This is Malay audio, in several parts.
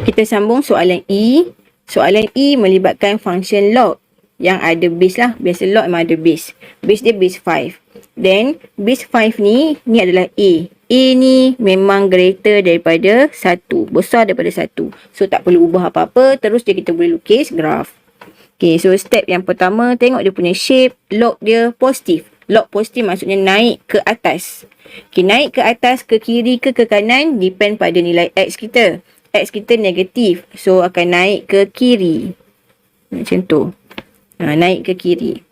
Kita sambung soalan E. Soalan E melibatkan function log yang ada base lah. Biasa log memang ada base. Base dia base 5. Then base 5 ni adalah A. A ni memang greater daripada 1. Besar daripada 1. So tak perlu ubah apa-apa. Terus kita boleh lukis graf. Okay, so step yang pertama, tengok dia punya shape. Log dia positif. Log positif maksudnya naik ke atas. Okay, naik ke atas, ke kiri ke kanan, depend pada nilai X kita. X kita negatif. So, akan naik ke kiri. Macam tu. Naik ke kiri.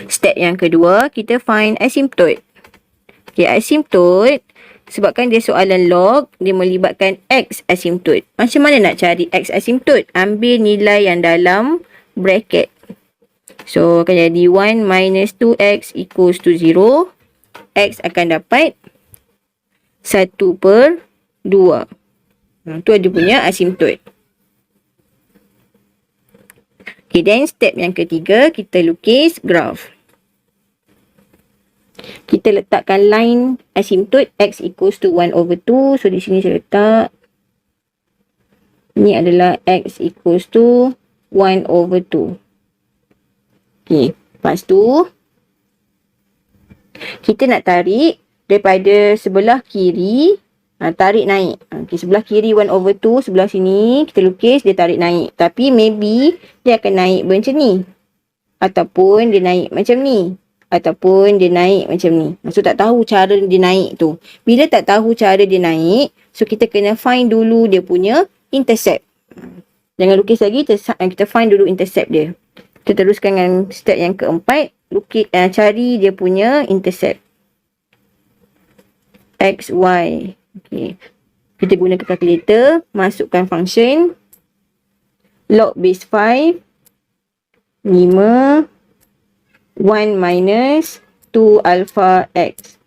Step yang kedua, kita find asymptote. Okay, asymptote, sebabkan dia soalan log, dia melibatkan X asymptote. Macam mana nak cari X asymptote? Ambil nilai yang dalam bracket. So, akan jadi 1 minus 2X equals to 0. X akan dapat 1/2. Tu dia punya asymptote. Okay, then step yang ketiga, kita lukis graf. Kita letakkan line asymptote X equals to 1/2. So, di sini saya letak. Ini adalah X equals to 1/2. Okay, lepas tu, kita nak tarik daripada sebelah kiri, tarik naik. Okay, sebelah kiri 1/2, sebelah sini kita lukis, dia tarik naik. Tapi maybe dia akan naik macam ni. Ataupun dia naik macam ni. Ataupun dia naik macam ni. So tak tahu cara dia naik tu. Bila tak tahu cara dia naik, so kita kena find dulu dia punya intercept. Jangan lukis lagi, kita find dulu intercept dia. Kita teruskan dengan step yang keempat. Lukis, cari dia punya intercept. X, Y. Okay. Kita gunakan calculator. Masukkan function. Log base 5. 5. 1 minus 2 alpha X.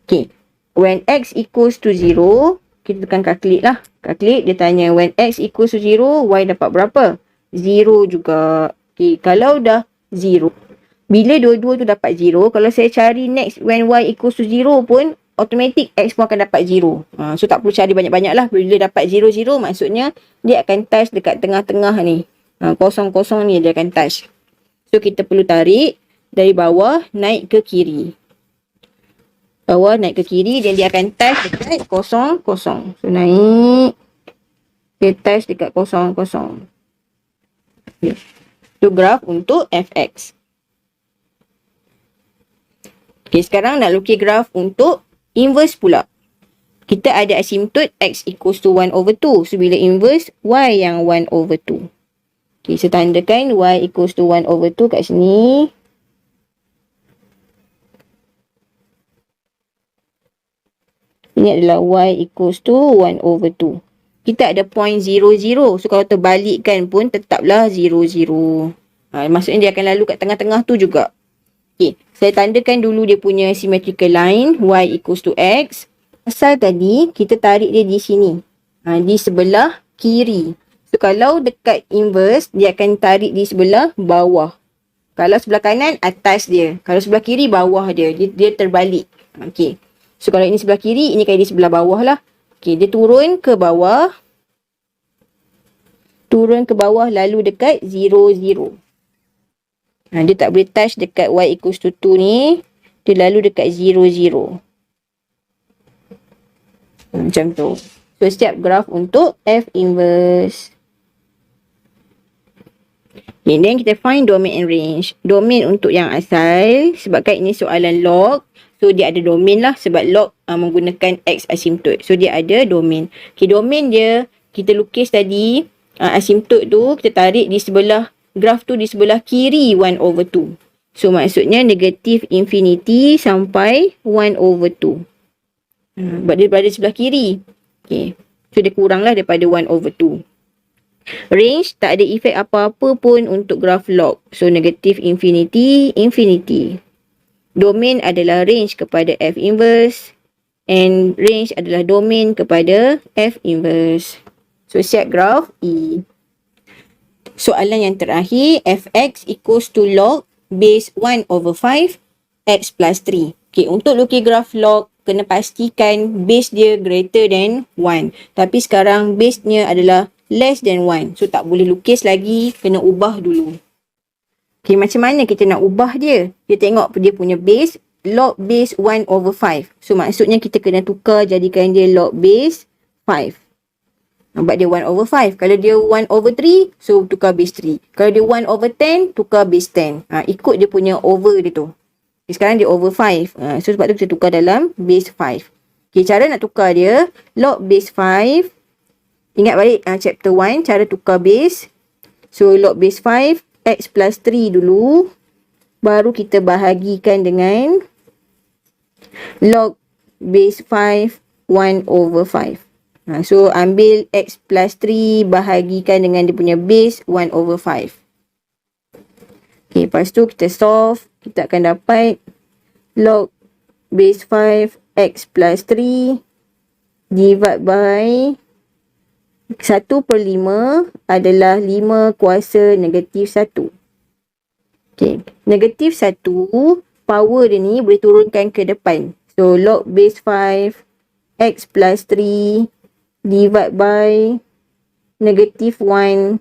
Okay. When X equals to 0. Kita tekan calculate lah. Calculate. Dia tanya when X equals to 0. Y dapat berapa? 0 juga. Okay. Kalau dah 0. Bila dua-dua tu dapat 0. Kalau saya cari next when Y equals to 0 pun. Automatic X pun akan dapat 0. So tak perlu cari banyak-banyak lah. Bila dapat 0, 0 maksudnya dia akan touch dekat tengah-tengah ni. Kosong-kosong ni dia akan touch. So kita perlu tarik dari bawah naik ke kiri. Bawah naik ke kiri dan dia akan touch dekat kosong-kosong. So naik. Dia touch dekat kosong-kosong. Itu graf untuk fx. Okay, sekarang nak lukis graf untuk inverse pula. Kita ada asymptote X equals to 1/2. So, bila inverse, Y yang 1/2. Okay, so tandakan Y equals to 1/2 kat sini. Ini adalah Y equals to 1/2. Kita ada point 0, 0. So, kalau terbalikkan pun tetaplah 0, 0. Maksudnya dia akan lalu kat tengah-tengah tu juga. Okay, saya tandakan dulu dia punya symmetrical line. Y equals to X. Asal tadi, kita tarik dia di sini. Di sebelah kiri. So, kalau dekat inverse, dia akan tarik di sebelah bawah. Kalau sebelah kanan, atas dia. Kalau sebelah kiri, bawah dia. Dia terbalik. Okay. So, kalau ini sebelah kiri, ini kali di sebelah bawah lah. Okay, dia turun ke bawah. Turun ke bawah, lalu dekat 0, 0. Dia tak boleh touch dekat Y equals to 2 ni. Dia lalu dekat 0, 0. Macam tu. So, setiap graf untuk F inverse. Okay, then kita find domain and range. Domain untuk yang asal. Sebabkan ini soalan log. So, dia ada domain lah. Sebab log menggunakan X asymptote. So, dia ada domain. Okay, domain dia, kita lukis tadi. Asymptote tu, kita tarik di sebelah graf tu di sebelah kiri 1/2. So, maksudnya negatif infinity sampai 1/2. Sebab dia berada sebelah kiri. Okay. So, dia kuranglah daripada 1/2. Range tak ada efek apa-apa pun untuk graf log. So, negatif infinity, infinity. Domain adalah range kepada F inverse. And range adalah domain kepada F inverse. So, siap graf E. Soalan yang terakhir, fx equals to log base 1/5 x plus 3. Okay, untuk lukis graf log kena pastikan base dia greater than 1. Tapi sekarang base-nya adalah less than 1. So tak boleh lukis lagi, kena ubah dulu. Okay, macam mana kita nak ubah dia? Kita tengok dia punya base, log base 1 over 5. So maksudnya kita kena tukar jadikan dia log base 5. Nampak dia 1 over 5. Kalau dia 1 over 3, so tukar base 3. Kalau dia 1 over 10, tukar base 10. Ikut dia punya over dia tu. Okay, sekarang dia over 5. So sebab tu kita tukar dalam base 5. Okay, cara nak tukar dia, log base 5. Ingat balik chapter 1, cara tukar base. So log base 5, x plus 3 dulu. Baru kita bahagikan dengan log base 5, 1 over 5. So, ambil x plus 3 bahagikan dengan dia punya base 1 over 5. Okay, lepas tu kita solve. Kita akan dapat log base 5 x plus 3 divide by 1/5 adalah 5 kuasa negatif 1. Okay, negatif 1, power dia ni boleh turunkan ke depan. So, log base 5 x plus 3 divide by negative 1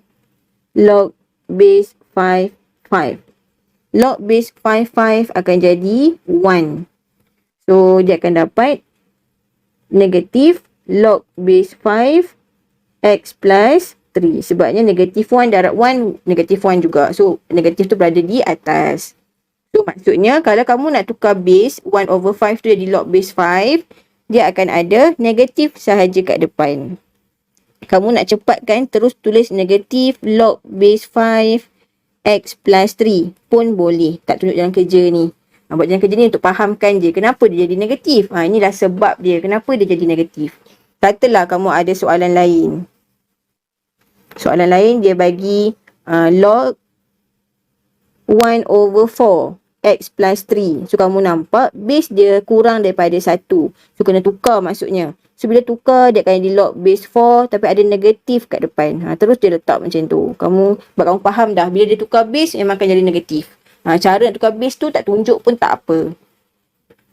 log base 5, 5. Log base 5, 5 akan jadi 1. So, dia akan dapat negatif log base 5 x plus 3. Sebabnya negatif 1 darab 1, negatif 1 juga. So, negatif tu berada di atas. So, maksudnya kalau kamu nak tukar base 1 over 5 tu jadi log base 5, dia akan ada negatif sahaja kat depan. Kamu nak cepatkan, terus tulis negatif log base 5 x plus 3 pun boleh. Tak tunjuk dalam kerja ni. Buat dalam kerja ni untuk fahamkan je kenapa dia jadi negatif. Inilah sebab dia kenapa dia jadi negatif. Katalah kamu ada soalan lain. Soalan lain dia bagi log 1 over 4 x plus 3. So, kamu nampak base dia kurang daripada 1. So, kena tukar maksudnya. So, bila tukar, dia akan di log base 4 tapi ada negatif kat depan. Terus dia letak macam tu. Kamu faham dah. Bila dia tukar base, memang akan jadi negatif. Cara nak tukar base tu tak tunjuk pun tak apa.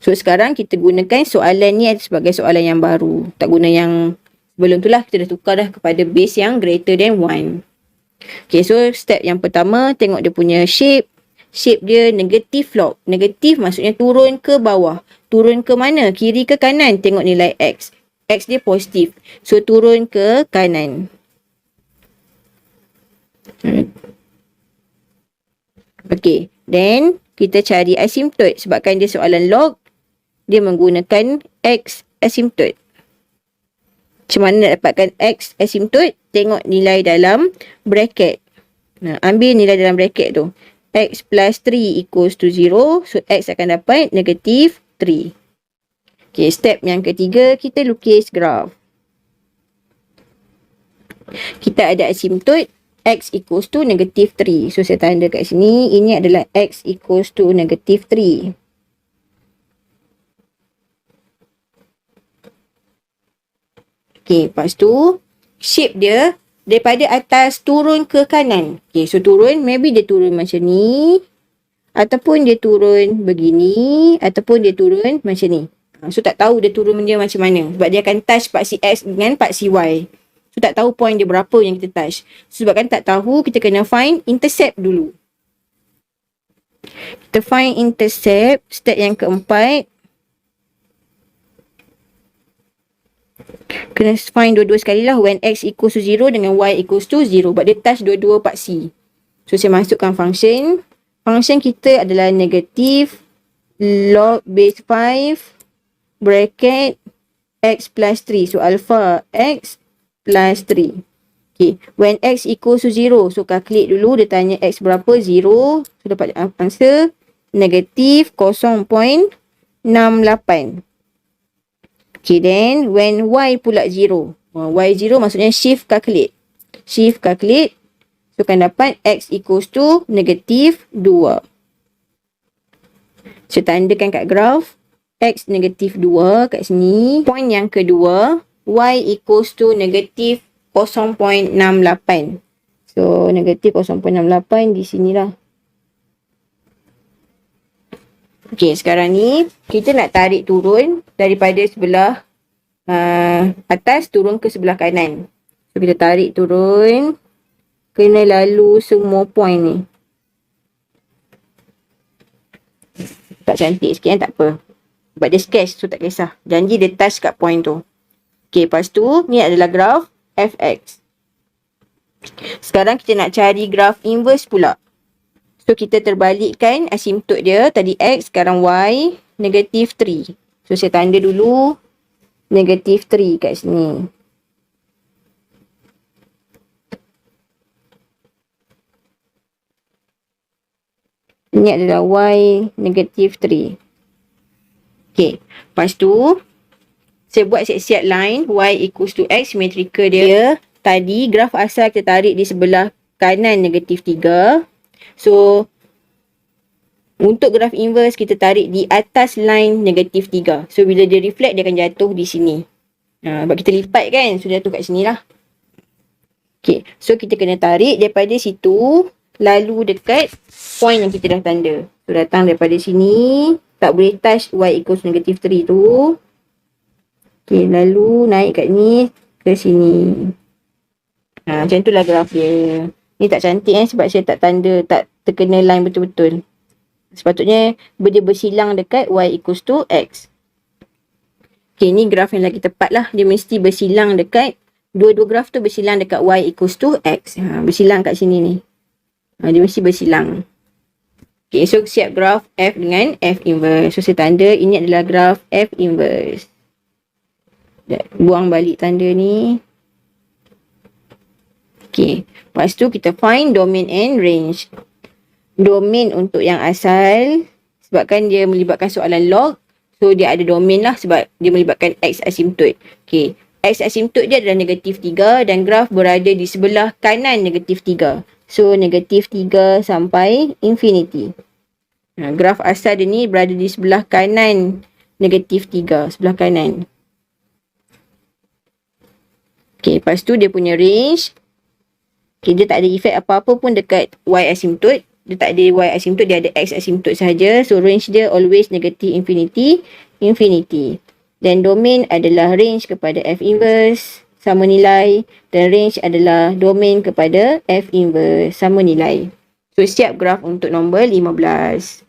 So, sekarang kita gunakan soalan ni sebagai soalan yang baru. Tak guna yang sebelum tu lah. Kita dah tukar dah kepada base yang greater than 1. Okay, so step yang pertama, tengok dia punya shape. Shape dia negatif log. Negatif maksudnya turun ke bawah. Turun ke mana? Kiri ke kanan? Tengok nilai X. X dia positif. So, turun ke kanan. Okay. Then, kita cari asymptote. Sebabkan dia soalan log, dia menggunakan X asymptote. Macam mana nak dapatkan X asymptote? Tengok nilai dalam bracket. Ambil nilai dalam bracket tu. X plus 3 equals to 0. So, X akan dapat negatif 3. Okay, step yang ketiga, kita lukis graf. Kita ada asymptote X equals to negatif 3. So, saya tanda kat sini. Ini adalah X equals to negatif 3. Okay, lepas tu, shape dia daripada atas turun ke kanan. Okay, so turun, maybe dia turun macam ni. Ataupun dia turun begini. Ataupun dia turun macam ni. So tak tahu dia turun dia macam mana. Sebab dia akan touch part si X dengan part si Y. So tak tahu point dia berapa yang kita touch. Sebabkan tak tahu, kita kena find intercept dulu. Kita find intercept. Step yang keempat. Kena find dua-dua sekali lah. When X equals to 0 dengan Y equals to 0. But dia touch dua-dua part C. So, saya masukkan function. Function kita adalah negatif log base 5 bracket X plus 3. So, alpha X plus 3. Okay. When X equals to 0. So, calculate dulu. Dia tanya X berapa? 0. So, dapat answer negatif 0.68. Okay, then when Y pula 0. Y 0 maksudnya shift calculate. Shift calculate. So, akan dapat X equals to negatif 2. So, tandakan kat graf. X negatif 2 kat sini. Point yang kedua. Y equals to negatif 0.68. So, negatif 0.68 di sinilah. Okey, sekarang ni kita nak tarik turun daripada sebelah atas turun ke sebelah kanan. So, kita tarik turun. Kena lalu semua point ni. Tak cantik sikit tak apa. Sebab dia sketch, so tak kisah. Janji dia touch kat point tu. Okey, lepas tu, ni adalah graf fx. Sekarang kita nak cari graf inverse pula. So, kita terbalikkan asymptot dia. Tadi x, sekarang y, negatif 3. So, saya tanda dulu negatif 3 kat sini. Ini adalah y negatif 3. Okey. Lepas tu, saya buat siap-siap line y equals to x. Simetrikal dia. Tadi graf asal kita tarik di sebelah kanan negatif 3. So, untuk graf inverse kita tarik di atas line negatif 3. So, bila dia reflect dia akan jatuh di sini. Sebab kita lipat kan. So, jatuh kat sini lah. Okey. So, kita kena tarik daripada situ. Lalu dekat point yang kita dah tanda. So, datang daripada sini. Tak boleh touch y equals negatif 3 tu. Okey, lalu naik kat ni ke sini. Macam tu lah graf dia. Ni tak cantik sebab saya tak tanda, tak terkena line betul-betul. Sepatutnya dia bersilang dekat y equals to x. Okey, ni graf yang lagi tepat lah. Dia mesti bersilang dekat, dua-dua graf tu bersilang dekat y equals to x. Bersilang kat sini ni. Dia mesti bersilang. Okay, so siap graf f dengan f inverse. So, saya tanda ini adalah graf f inverse. Buang balik tanda ni. Okay, lepas tu kita find domain and range. Domain untuk yang asal, sebabkan dia melibatkan soalan log. So, dia ada domain lah sebab dia melibatkan x asymptot. Okay, x asymptot dia adalah negatif 3 dan graf berada di sebelah kanan negatif 3. So, negatif 3 sampai infinity. Graf asal dia ni berada di sebelah kanan negatif 3. Sebelah kanan. Okay, lepas tu dia punya range. Okay, dia tak ada efek apa-apa pun dekat y asymptot. Dia tak ada y asymptot, dia ada x asymptot sahaja. So, range dia always negatif infinity, infinity. Dan domain adalah range kepada f inverse. Sama nilai, dan range adalah domain kepada f inverse sama nilai. So, siap graf untuk nombor 15.